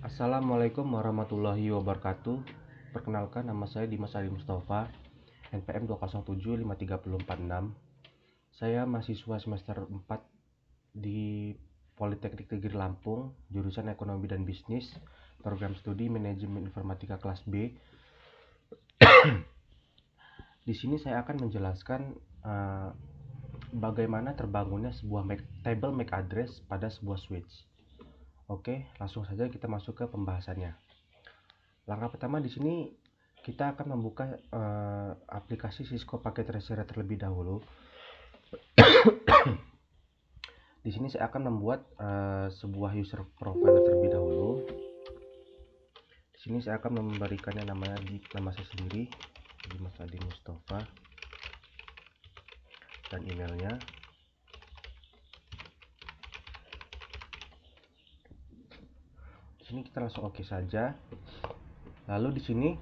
Assalamualaikum warahmatullahi wabarakatuh. Perkenalkan, nama saya Dimas Ali Mustafa, NPM 2075346. Saya mahasiswa semester 4 di Politeknik Negeri Lampung, jurusan Ekonomi dan Bisnis, program studi Manajemen Informatika kelas B. Di sini saya akan menjelaskan bagaimana terbangunnya sebuah table MAC address pada sebuah switch. Oke, langsung saja kita masuk ke pembahasannya. Langkah pertama di sini kita akan membuka aplikasi Cisco Packet Tracer terlebih dahulu. Di sini saya akan membuat sebuah user profile terlebih dahulu. Di sini saya akan memberikannya nama saya sendiri, Dimas Adi Mustafa, dan emailnya. Di sini kita langsung oke saja. Lalu di sini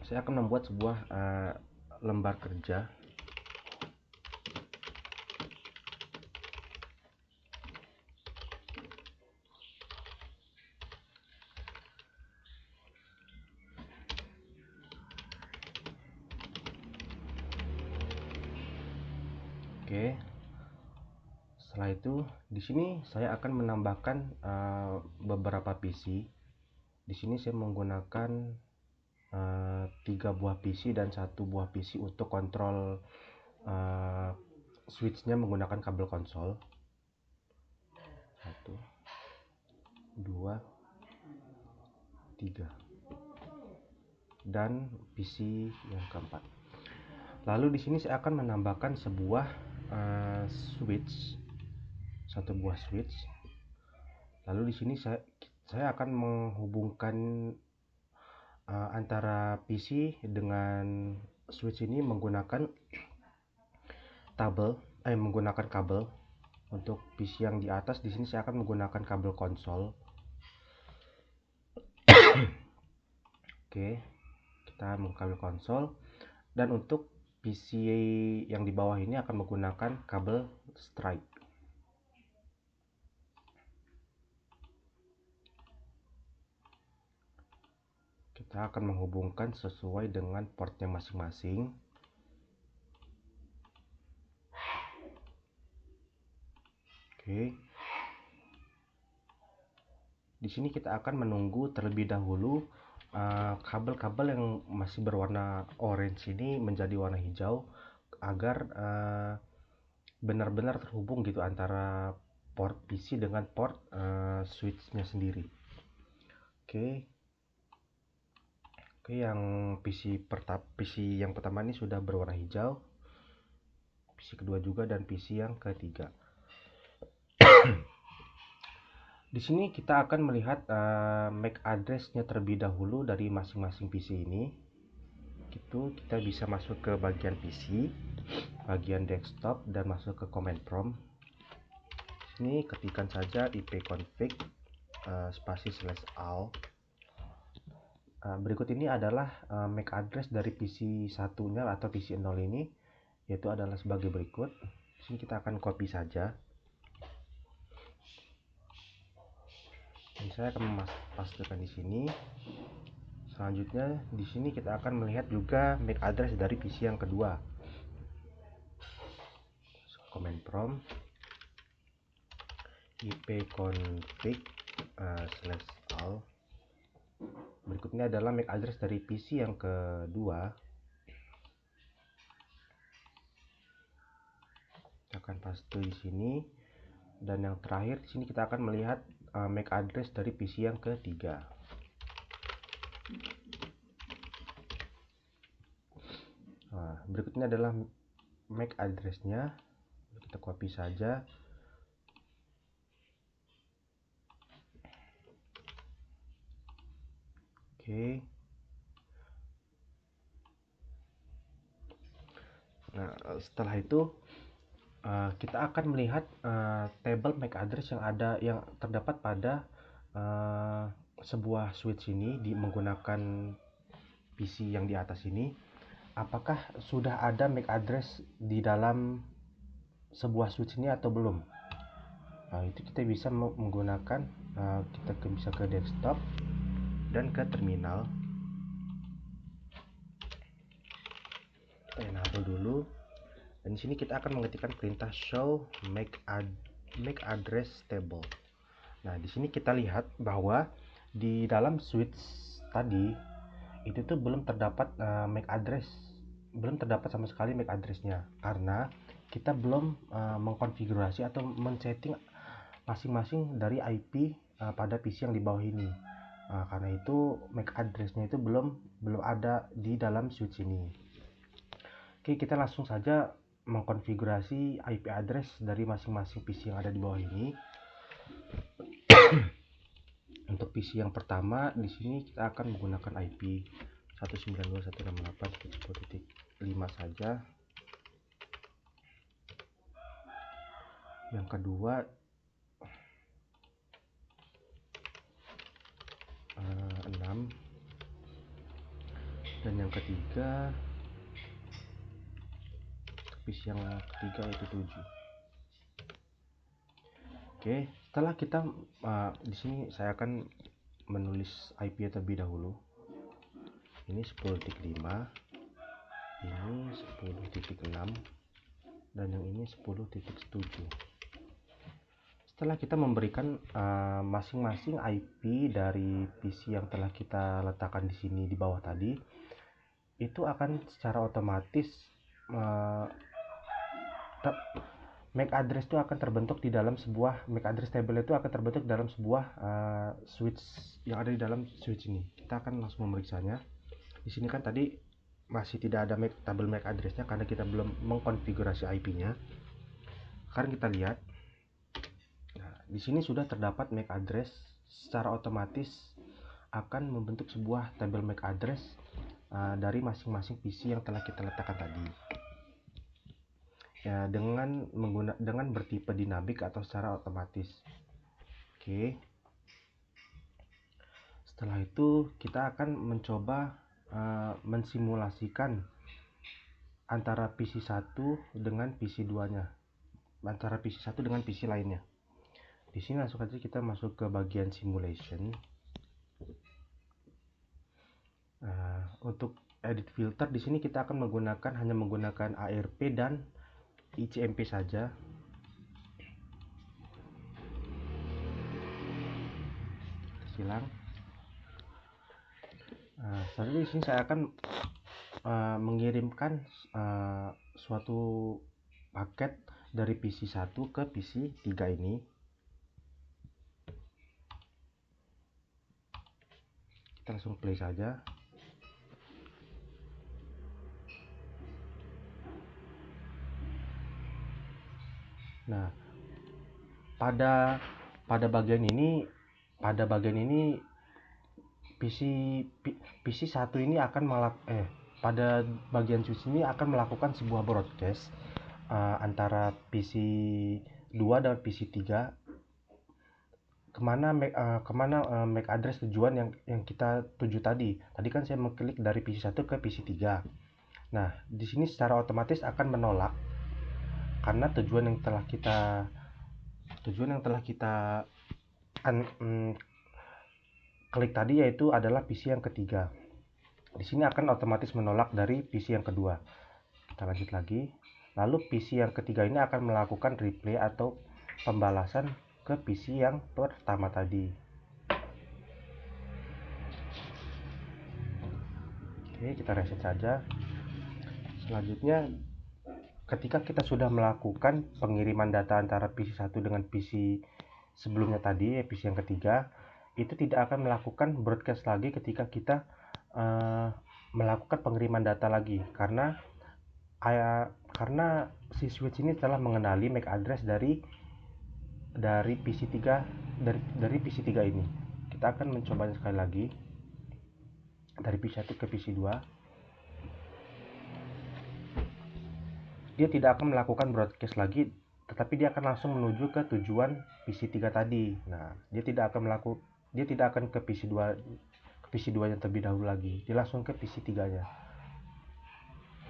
saya akan membuat sebuah lembar kerja. Oke. Setelah itu, di sini saya akan menambahkan beberapa PC. Di sini saya menggunakan 3 buah PC dan 1 buah PC untuk kontrol switchnya menggunakan kabel konsol. 1, 2, 3, dan PC yang keempat. Lalu di sini saya akan menambahkan sebuah switch, 1 buah switch. Lalu di sini saya akan menghubungkan antara PC dengan switch ini menggunakan kabel. Untuk PC yang di atas, di sini saya akan menggunakan kabel konsol. Oke, kita menggunakan kabel konsol. Dan untuk PC yang di bawah ini akan menggunakan kabel strike. Kita akan menghubungkan sesuai dengan portnya masing-masing. Oke. Di sini kita akan menunggu terlebih dahulu kabel-kabel yang masih berwarna orange ini menjadi warna hijau agar benar-benar terhubung gitu antara port PC dengan port switchnya sendiri. Oke, yang PC yang pertama ini sudah berwarna hijau, PC kedua juga, dan PC yang ketiga. Di sini kita akan melihat MAC address-nya terlebih dahulu dari masing-masing PC ini. Gitu, kita bisa masuk ke bagian PC, bagian desktop, dan masuk ke command prompt. Ini ketikkan saja ipconfig spasi /all. Berikut ini adalah MAC address dari PC satunya atau PC 0 ini, yaitu adalah sebagai berikut. Di sini kita akan copy saja. Dan saya akan pastikan di sini. Selanjutnya di sini kita akan melihat juga MAC address dari PC yang kedua. Command prompt ipconfig /all. Berikutnya adalah MAC address dari PC yang kedua. Kita akan paste di sini. Dan yang terakhir di sini kita akan melihat MAC address dari PC yang ketiga. Nah, berikutnya adalah MAC address-nya. Kita copy saja. Oke. Nah, setelah itu kita akan melihat table MAC address yang terdapat pada sebuah switch ini menggunakan PC yang di atas ini. Apakah sudah ada MAC address di dalam sebuah switch ini atau belum? Itu kita bisa menggunakan kita bisa ke desktop dan ke terminal. Kita enable dulu, dan di sini kita akan mengetikkan perintah show make address table. Nah, di sini kita lihat bahwa di dalam switch tadi itu tuh belum terdapat MAC address, belum terdapat sama sekali MAC addressnya, karena kita belum mengkonfigurasi atau men-setting masing-masing dari IP pada PC yang di bawah ini. Karena itu MAC addressnya itu belum ada di dalam switch ini. Oke, kita langsung saja mengkonfigurasi IP address dari masing-masing PC yang ada di bawah ini. Untuk PC yang pertama, di sini kita akan menggunakan IP 192.168.10.5 saja. Yang kedua 6, dan yang ketiga, PC yang ketiga itu 7. Oke, setelah kita di sini saya akan menulis IP terlebih dahulu. Ini 10.5, ini 10.6, dan yang ini 10.7. Setelah kita memberikan masing-masing IP dari PC yang telah kita letakkan di sini di bawah tadi, itu akan secara otomatis MAC address itu akan terbentuk di dalam sebuah MAC address table, itu akan terbentuk dalam sebuah switch yang ada di dalam switch ini. Kita akan langsung memeriksanya. Di sini kan tadi masih tidak ada tabel MAC addressnya karena kita belum mengkonfigurasi IP-nya. Sekarang kita lihat. Nah, di sini sudah terdapat MAC address, secara otomatis akan membentuk sebuah tabel MAC address dari masing-masing PC yang telah kita letakkan tadi. Ya, dengan bertipe dinamik atau secara otomatis. Oke. Setelah itu kita akan mencoba mensimulasikan antara PC 1 dengan PC 2-nya. Antara PC 1 dengan PC lainnya. Di sini langsung saja kita masuk ke bagian simulation. Untuk edit filter di sini kita akan hanya menggunakan ARP dan ICMP saja. Silang. Selanjutnya di sini saya akan mengirimkan suatu paket dari PC 1 ke PC 3 ini. Kita langsung play saja. Nah, pada bagian ini PC 1 ini akan pada bagian switch ini akan melakukan sebuah broadcast antara PC 2 dan PC 3 kemana MAC address tujuan yang kita tuju tadi. Tadi kan saya mengklik dari PC 1 ke PC 3. Nah, di sini secara otomatis akan menolak karena tujuan yang telah kita klik tadi yaitu adalah PC yang ketiga. Di sini akan otomatis menolak dari PC yang kedua. Kita lanjut lagi. Lalu PC yang ketiga ini akan melakukan replay atau pembalasan ke PC yang pertama tadi. Oke, kita reset saja. Selanjutnya, ketika kita sudah melakukan pengiriman data antara PC 1 dengan PC sebelumnya tadi, PC yang ketiga, itu tidak akan melakukan broadcast lagi ketika kita melakukan pengiriman data lagi, karena si switch ini telah mengenali MAC address dari PC 3 dari PC 3 ini. Kita akan mencobanya sekali lagi dari PC 1 ke PC 2. Dia tidak akan melakukan broadcast lagi, tetapi dia akan langsung menuju ke tujuan PC 3 tadi. Nah, dia tidak akan ke PC 2 yang terlebih dahulu lagi. Dia langsung ke PC 3-nya.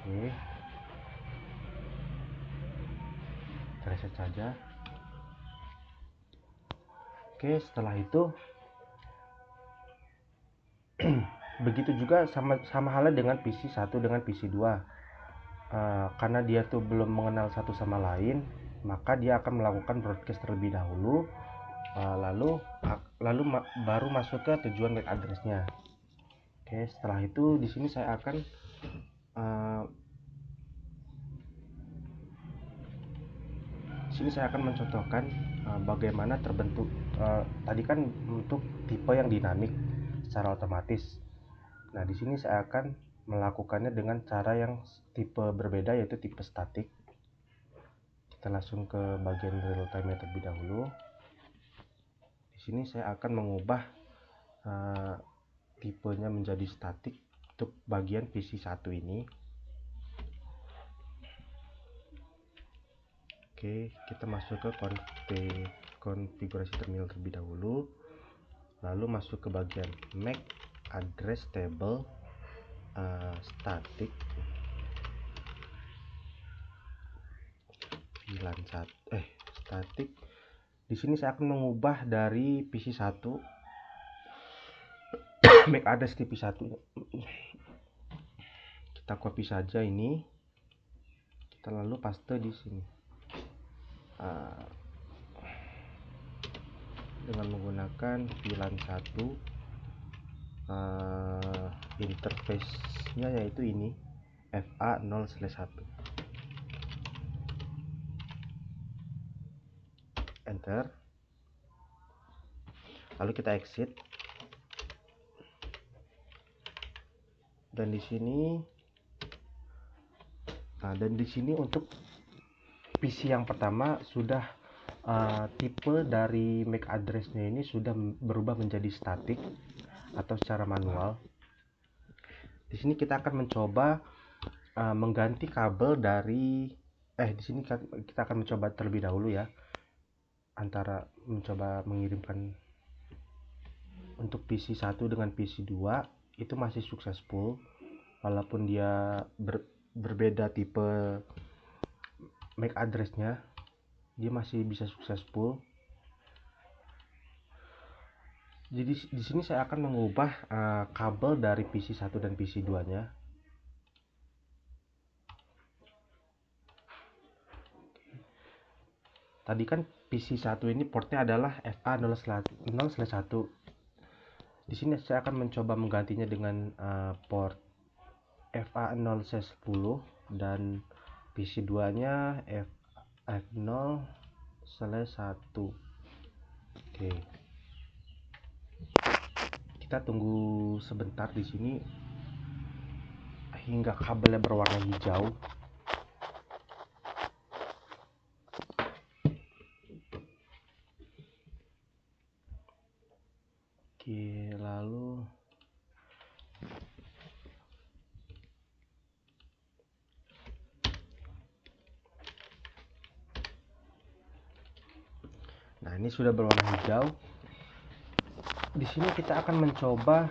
Oke. Kita reset saja. Oke, setelah itu begitu juga sama halnya dengan PC 1 dengan PC 2. Karena dia tuh belum mengenal satu sama lain, maka dia akan melakukan broadcast terlebih dahulu, lalu baru masuk ke tujuan MAC address-nya. Oke, setelah itu di sini saya akan mencontohkan bagaimana terbentuk tadi kan untuk tipe yang dinamik secara otomatis. Nah, di sini saya akan melakukannya dengan cara yang tipe berbeda, yaitu tipe statik. Kita langsung ke bagian real time terlebih dahulu. Di sini saya akan mengubah tipenya menjadi statik untuk bagian PC1 ini. Oke, kita masuk ke konfigurasi terminal terlebih dahulu, lalu masuk ke bagian MAC address table static static. Di sini saya akan mengubah dari PC1 MAC address di PC1. Kita copy saja ini, kita lalu paste di sini dengan menggunakan VLAN 1, interface-nya yaitu ini FA0/1. Enter, lalu kita exit. Dan di sini untuk PC yang pertama sudah tipe dari MAC address-nya ini sudah berubah menjadi statik atau secara manual. Di sini kita akan mencoba mengganti kabel dari di sini kita akan mencoba terlebih dahulu ya, antara mencoba mengirimkan untuk PC 1 dengan PC 2 itu masih successful, walaupun dia berbeda tipe MAC address-nya, dia masih bisa successful. Jadi di sini saya akan mengubah kabel dari PC 1 dan PC 2-nya. Tadi kan PC 1 ini portnya adalah FA0/1. Di sini saya akan mencoba menggantinya dengan port FA0/10 dan PC 2-nya F0/1. Oke. Kita tunggu sebentar di sini hingga kabelnya berwarna hijau. Oke, lalu nah, ini sudah berwarna hijau. Di sini kita akan mencoba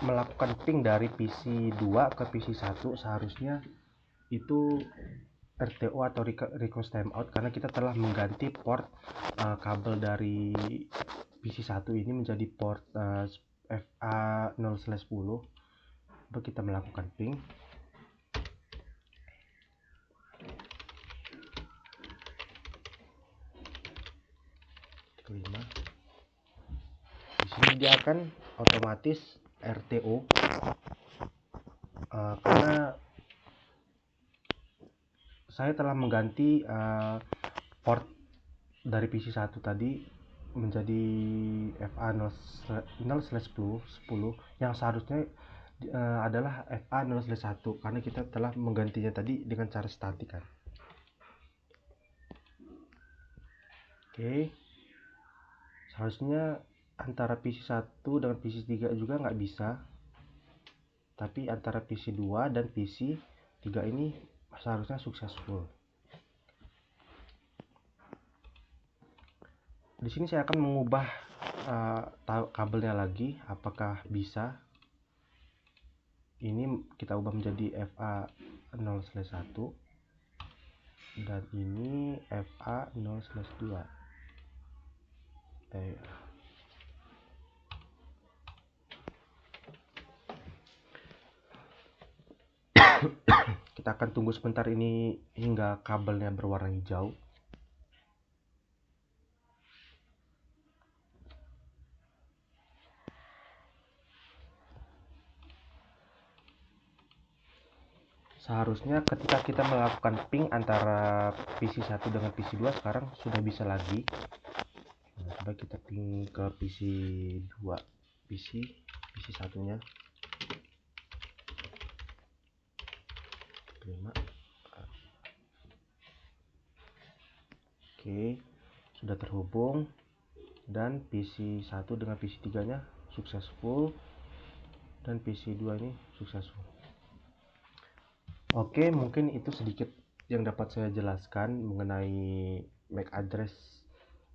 melakukan ping dari PC 2 ke PC 1. Seharusnya itu RTO atau request timeout, karena kita telah mengganti port kabel dari PC 1 ini menjadi port FA0/10. Coba kita melakukan ping. Di sini dia akan otomatis RTO karena saya telah mengganti port dari PC 1 tadi menjadi FA0/10 yang seharusnya adalah FA0/1, karena kita telah menggantinya tadi dengan cara statik kan. Oke, seharusnya antara PC 1 dengan PC 3 juga nggak bisa, tapi antara PC 2 dan PC 3 ini seharusnya successful. Di sini saya akan mengubah kabelnya lagi, apakah bisa. Ini kita ubah menjadi FA0/1 dan ini FA0/2. Kita akan tunggu sebentar ini hingga kabelnya berwarna hijau. Seharusnya ketika kita melakukan ping antara PC 1 dengan PC 2 sekarang sudah bisa lagi. Nah, coba kita ping ke PC 2, PC 1-nya. Terima. Oke, sudah terhubung dan PC 1 dengan PC 3-nya successful dan PC 2 ini successful. Oke, mungkin itu sedikit yang dapat saya jelaskan mengenai MAC address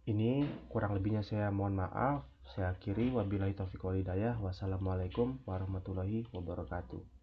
ini. Kurang lebihnya saya mohon maaf. Saya akhiri, wabillahi taufiq wal hidayah. Wassalamualaikum warahmatullahi wabarakatuh.